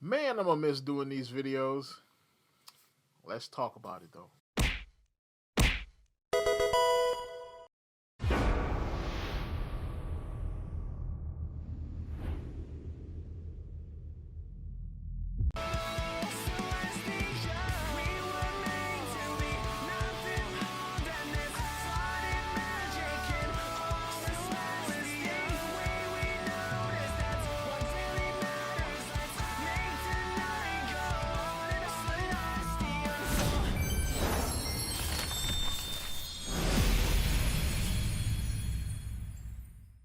Man, I'm gonna miss doing these videos. Let's talk about it though.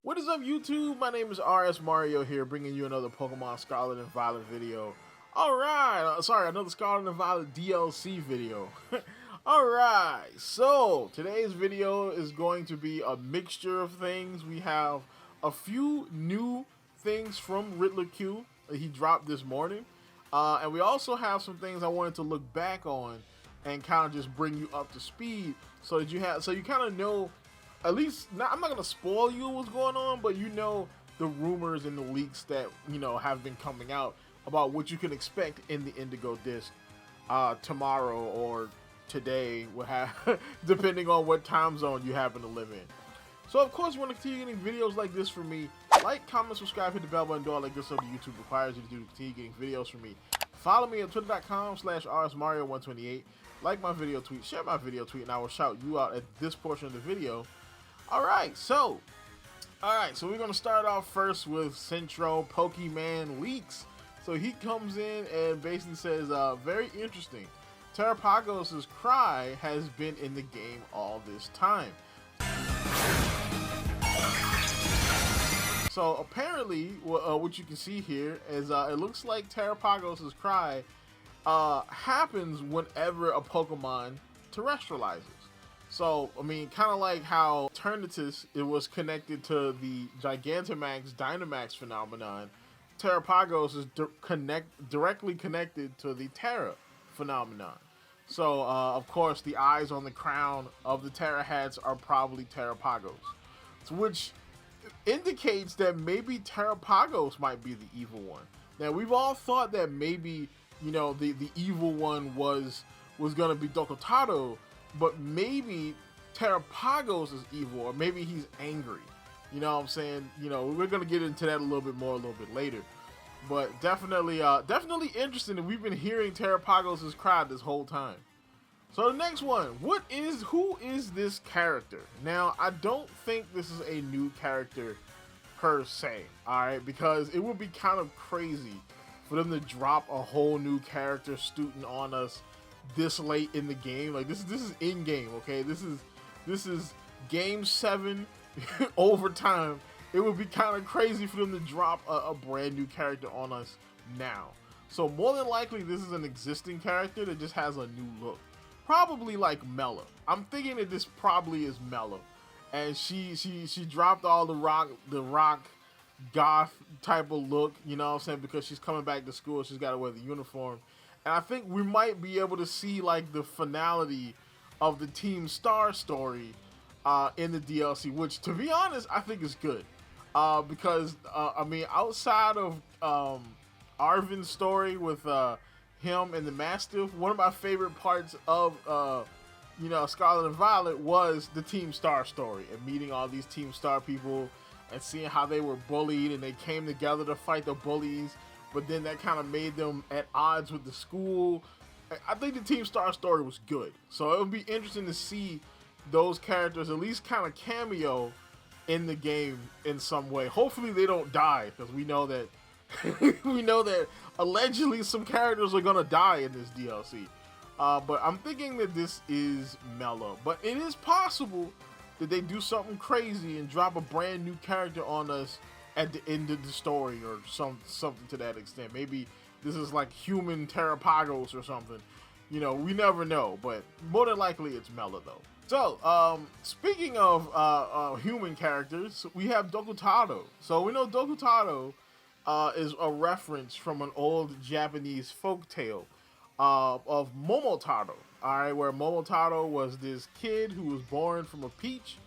What is up, YouTube? My name is RSMario here, bringing you another Pokemon Scarlet and Violet video. Alright, another Scarlet and Violet DLC video. Alright, so today's video is going to be a mixture of things. We have a few new things from Riddler Q that he dropped this morning. And we also have some things I wanted to look back on and kind of just bring you up to speed so that you kind of know. At least, I'm not going to spoil you what's going on, but you know the rumors and the leaks that, have been coming out about what you can expect in the Indigo Disk tomorrow or today, depending on what time zone you happen to live in. So, of course, you want to continue getting videos like this from me. Like, comment, subscribe, hit the bell button, do all that good stuff that YouTube requires you to do to continue getting videos from me. Follow me at twitter.com/rsmario128. Like my video tweet, share my video tweet, and I will shout you out at this portion of the video. Alright, so we're going to start off first with Centro Pokemon leaks. So he comes in and basically says, very interesting, Terapagos' cry has been in the game all this time. So apparently, what you can see here is it looks like Terapagos' cry happens whenever a Pokemon terrestrializes. So, I mean, kind of like how Eternatus, it was connected to the Gigantamax Dynamax phenomenon, Terapagos is directly connected to the Tera phenomenon. So, of course, the eyes on the crown of the Tera hats are probably Terapagos, which indicates that maybe Terapagos might be the evil one. Now, we've all thought that maybe, the evil one was going to be Dokutaro, but maybe Terapagos is evil, or maybe he's angry. You know what I'm saying? We're going to get into that a little bit later. But definitely interesting, and we've been hearing Terapagos' cry this whole time. So the next one, who is this character? Now, I don't think this is a new character per se, alright? Because it would be kind of crazy for them to drop a whole new character student on us this late in the game. Like, this is in game, okay? This is game 7 overtime. It would be kind of crazy for them to drop a brand new character on us now. So more than likely, this is an existing character that just has a new look. Probably like Mellow. I'm thinking that this probably is Mellow, and she dropped all the rock goth type of look, you know what I'm saying, because she's coming back to school. She's got to wear the uniform. And I think we might be able to see like the finality of the Team Star story in the DLC, which, to be honest, I think is good. Because, I mean, outside of Arvin's story with him and the Mastiff, one of my favorite parts of, Scarlet and Violet was the Team Star story and meeting all these Team Star people and seeing how they were bullied and they came together to fight the bullies. But then that kind of made them at odds with the school. I think the Team Star story was good. So it would be interesting to see those characters at least kind of cameo in the game in some way. Hopefully they don't die, because we know that allegedly some characters are gonna die in this DLC. But I'm thinking that this is Mellow. But it is possible that they do something crazy and drop a brand new character on us at the end of the story, or something to that extent. Maybe this is like human Terapagos or something. We never know, but more than likely it's Mellow though. So, speaking of human characters, we have Dokutaro. So we know Dokutaro is a reference from an old Japanese folktale of Momotaro. Alright, where Momotaro was this kid who was born from a peach,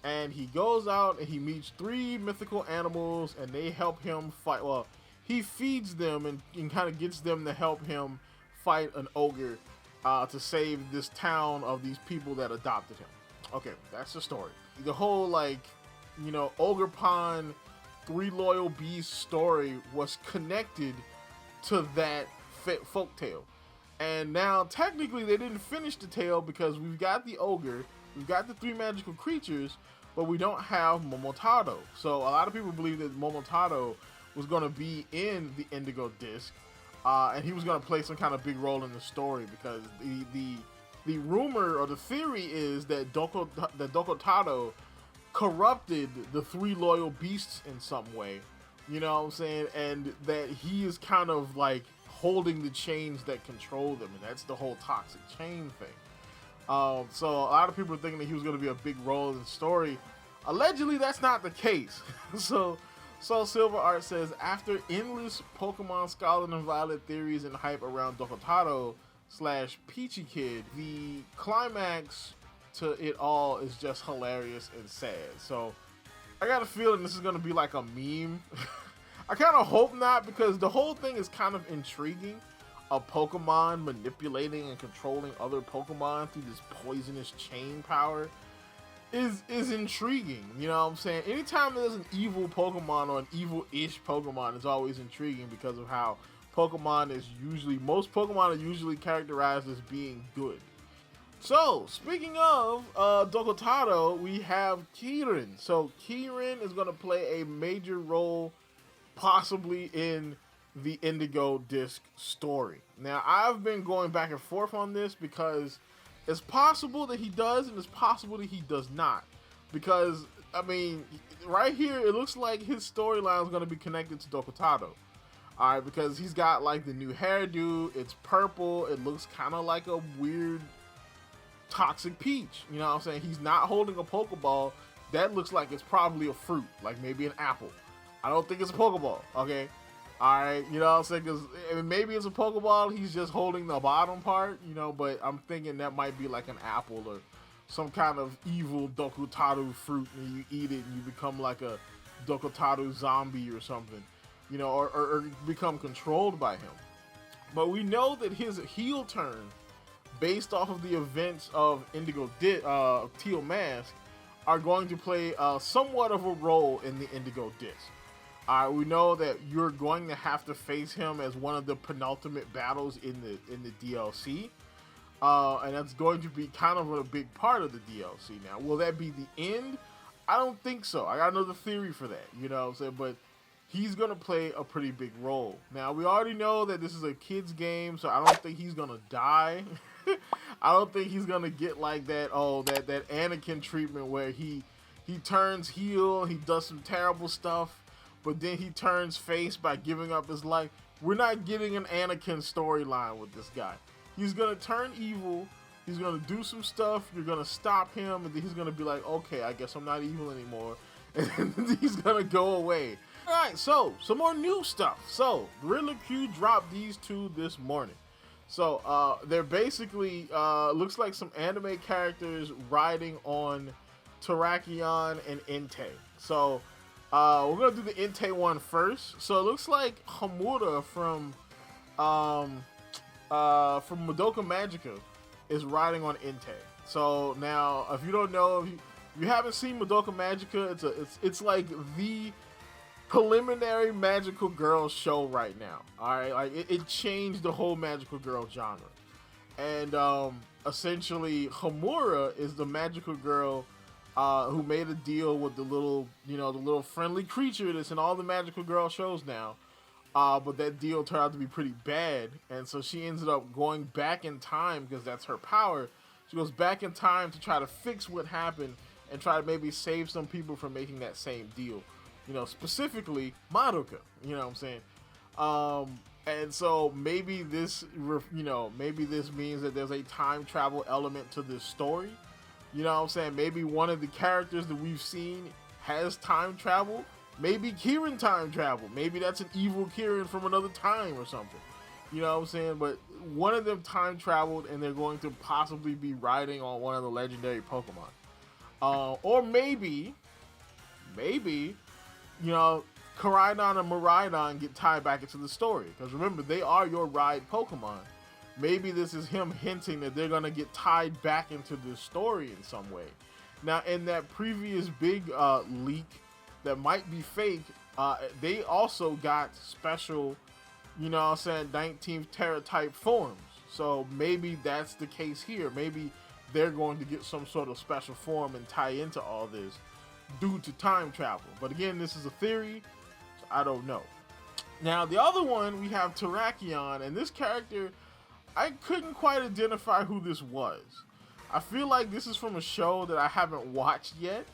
and he goes out and he meets 3 mythical animals, and they help him fight. Well, he feeds them and kind of gets them to help him fight an ogre to save this town of these people that adopted him. Okay, that's the story. The whole, like, you know, Ogre Pond, Three Loyal Beasts story was connected to that folk tale. And now, technically, they didn't finish the tale because we've got the ogre, we've got the 3 magical creatures, but we don't have Momotaro. So a lot of people believe that Momotaro was going to be in the Indigo Disk, and he was going to play some kind of big role in the story, because the rumor or the theory is that Dokutaro corrupted the 3 loyal beasts in some way, you know what I'm saying, and that he is kind of like holding the chains that control them, and that's the whole toxic chain thing. So a lot of people are thinking that he was going to be a big role in the story. Allegedly, that's not the case. So Silver Art says, after endless Pokemon Scarlet and Violet theories and hype around Dokutaro / Peachy Kid, the climax to it all is just hilarious and sad. So I got a feeling this is going to be like a meme. I kind of hope not, because the whole thing is kind of intriguing. A Pokemon manipulating and controlling other Pokemon through this poisonous chain power is intriguing, you know what I'm saying? Anytime there's an evil Pokemon or an evil-ish Pokemon, it's always intriguing because of how most Pokemon are usually characterized as being good. So, speaking of Dokutaro, we have Kieran. So, Kieran is going to play a major role possibly in the Indigo Disk story. Now, I've been going back and forth on this because it's possible that he does and it's possible that he does not. Because, I mean, right here, it looks like his storyline is going to be connected to Dokutaro. Alright, because he's got like the new hairdo, it's purple, it looks kind of like a weird toxic peach. You know what I'm saying? He's not holding a Pokeball. That looks like it's probably a fruit, like maybe an apple. I don't think it's a Pokeball, okay? Alright, you know what I'm saying? Because maybe it's a Pokeball, he's just holding the bottom part, you know, but I'm thinking that might be like an apple or some kind of evil Dokutaro fruit, and you eat it and you become like a Dokutaro zombie or something, you know, or become controlled by him. But we know that his heel turn, based off of the events of Teal Mask, are going to play somewhat of a role in the Indigo Disk. We know that you're going to have to face him as one of the penultimate battles in the DLC, and that's going to be kind of a big part of the DLC. Now, will that be the end? I don't think so. I got another theory for that, you know what I'm saying? But he's going to play a pretty big role. Now, we already know that this is a kid's game, so I don't think he's going to die. I don't think he's going to get like that Anakin treatment where he turns heel, he does some terrible stuff, but then he turns face by giving up his life. We're not getting an Anakin storyline with this guy. He's going to turn evil, he's going to do some stuff, you're going to stop him, and then he's going to be like, okay, I guess I'm not evil anymore, and then he's going to go away. Alright, so, some more new stuff. So, Gorilla Q dropped these two this morning. So, they're basically, looks like some anime characters riding on Terrakion and Entei. So, we're going to do the Entei one first. So, it looks like Hamura from Madoka Magica is riding on Entei. So, now, if you don't know, if you haven't seen Madoka Magica, it's like the preliminary magical girl show right now. Alright, like it changed the whole magical girl genre. And essentially Hamura is the magical girl who made a deal with the little friendly creature that's in all the magical girl shows now. But that deal turned out to be pretty bad, and so she ended up going back in time because that's her power. She goes back in time to try to fix what happened and try to maybe save some people from making that same deal. You know, specifically Madoka, you know what I'm saying? And so maybe this means that there's a time travel element to this story. You know what I'm saying? Maybe one of the characters that we've seen has time travel. Maybe Kieran time travel. Maybe that's an evil Kieran from another time or something. You know what I'm saying? But one of them time traveled and they're going to possibly be riding on one of the legendary Pokemon. Or maybe, you know, Koraidon and Miraidon get tied back into the story. Because remember, they are your ride Pokemon. Maybe this is him hinting that they're going to get tied back into the story in some way. Now, in that previous big leak that might be fake, they also got special, 19th Tera Type forms. So maybe that's the case here. Maybe they're going to get some sort of special form and tie into all this due to time travel. But again, this is a theory, so I don't know. Now, the other one, we have Terrakion, and this character, I couldn't quite identify who this was. I feel like this is from a show that I haven't watched yet.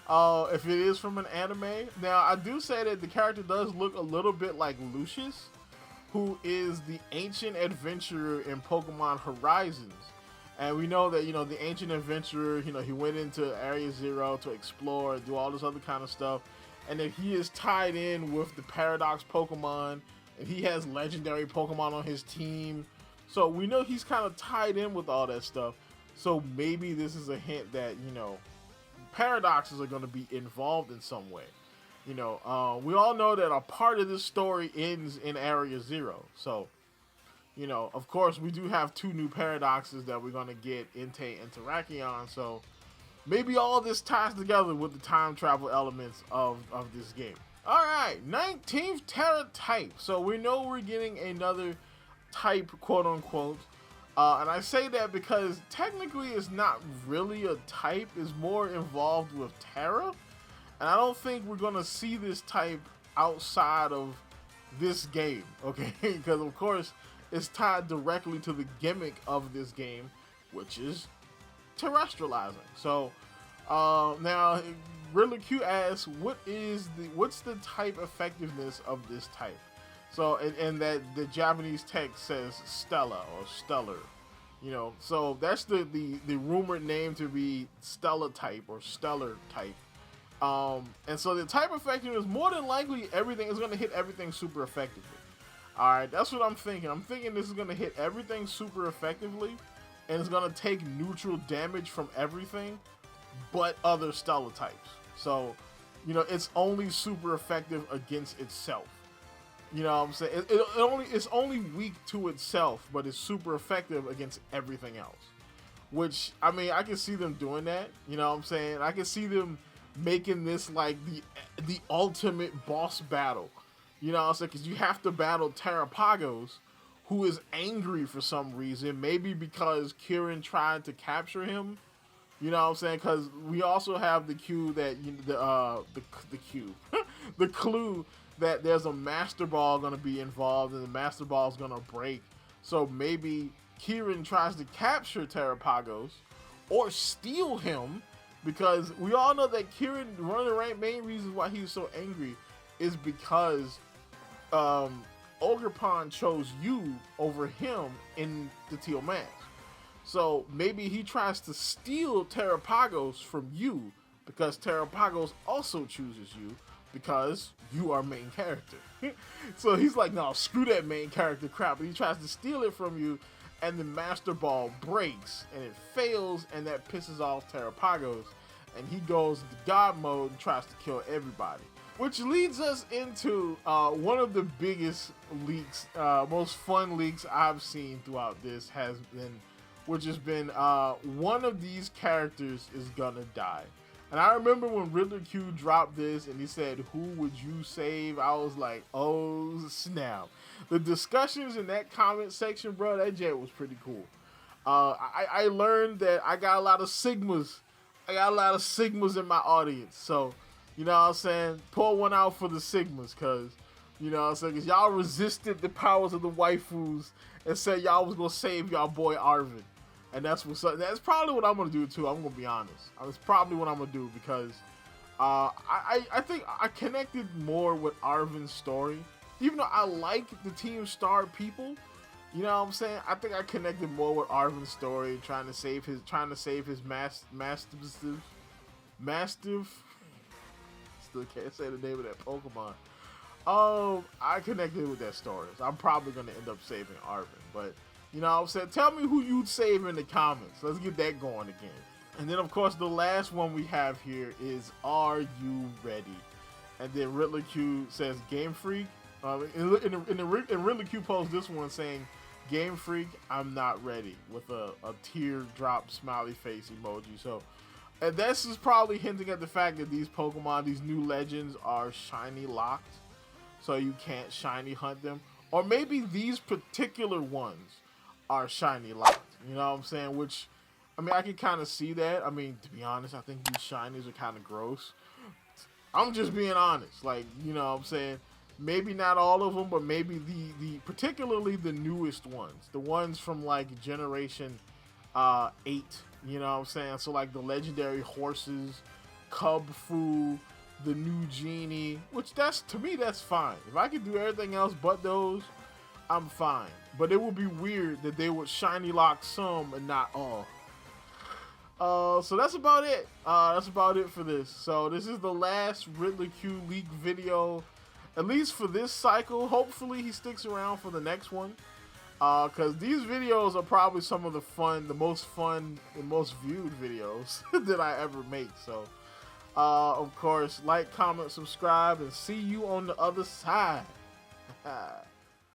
If it is from an anime. Now, I do say that the character does look a little bit like Lucius, who is the ancient adventurer in Pokemon Horizons. And we know that, the ancient adventurer, he went into Area Zero to explore, do all this other kind of stuff. And that he is tied in with the Paradox Pokemon, and he has legendary Pokemon on his team. So we know he's kind of tied in with all that stuff. So maybe this is a hint that, Paradoxes are going to be involved in some way. We all know that a part of this story ends in Area Zero. So, of course, we do have 2 new Paradoxes that we're going to get, Entei and Terrakion. So maybe all of this ties together with the time travel elements of this game. All right, 19th Tera Type. So we know we're getting another type, quote unquote. And I say that because technically it's not really a type. It's more involved with Tera. And I don't think we're going to see this type outside of this game, okay? Because, of course, it's tied directly to the gimmick of this game, which is terrestrializing. So, now, Riddler Q asks, what's the type effectiveness of this type? So, and that the Japanese text says Stella or Stellar, so that's the rumored name to be Stella type or Stellar type. And so the type effectiveness, more than likely, everything is going to hit everything super effectively. All right, that's what I'm thinking. I'm thinking this is going to hit everything super effectively, and it's going to take neutral damage from everything but other Stella types. So, it's only super effective against itself. You know what I'm saying? It's only weak to itself, but it's super effective against everything else. Which, I can see them doing that. You know what I'm saying? I can see them making this like the ultimate boss battle. You know what I'm saying? Because you have to battle Terapagos, who is angry for some reason. Maybe because Kieran tried to capture him. You know what I'm saying? Because we also have the cue that the cue, the clue that there's a Master Ball going to be involved, and the Master Ball is going to break. So maybe Kieran tries to capture Terapagos or steal him, because we all know that Kieran, one of the main reasons why he's so angry is because Ogerpon chose you over him in the Teal Mask. So maybe he tries to steal Terapagos from you because Terapagos also chooses you because you are main character. So he's like, no, screw that main character crap. And he tries to steal it from you, and the Master Ball breaks and it fails, and that pisses off Terapagos, and he goes into God mode and tries to kill everybody. Which leads us into one of the biggest leaks, most fun leaks I've seen throughout this which has been one of these characters is gonna die. And I remember when Riddler Q dropped this and he said, who would you save? I was like, oh snap. The discussions in that comment section, bro, that jet was pretty cool. I learned that I got a lot of Sigmas. I got a lot of Sigmas in my audience. So, you know what I'm saying? Pour one out for the Sigmas, cause, you know what I'm saying? Cause y'all resisted the powers of the waifus and said y'all was gonna save y'all boy Arvin. And that's probably what I'm gonna do too. I'm gonna be honest. That's probably what I'm gonna do, because I think I connected more with Arvin's story. Even though I like the Team Star people, you know what I'm saying? I think I connected more with Arvin's story, trying to save his Mastiff. Still can't say the name of that Pokemon. I connected with that story, so I'm probably gonna end up saving Arvin. But you know what I'm saying? Tell me who you'd save in the comments. Let's get that going again. And then, of course, the last one we have here is, are you ready? And then Ridley Q says Game Freak. And Ridley Q posts this one saying, Game Freak, I'm not ready, with a teardrop smiley face emoji. So, and this is probably hinting at the fact that these Pokemon, these new legends, are shiny locked, so you can't shiny hunt them. Or maybe these particular ones are shiny locked. You know what I'm saying? Which, I mean, I can kind of see that. I mean, to be honest, I think these shinies are kind of gross. I'm just being honest. Like, you know what I'm saying? Maybe not all of them, but maybe the particularly the newest ones. The ones from, like, Generation 8. You know what I'm saying? So, like, the legendary horses, Cub Fu, the new Genie, which to me, that's fine. If I could do everything else but those, I'm fine. But it would be weird that they would shiny lock some and not all. So that's about it. That's about it for this. So this is the last Ridley Q leak video, at least for this cycle. Hopefully he sticks around for the next one. Because these videos are probably some of the most fun and most viewed videos that I ever make. So, of course, like, comment, subscribe, and see you on the other side.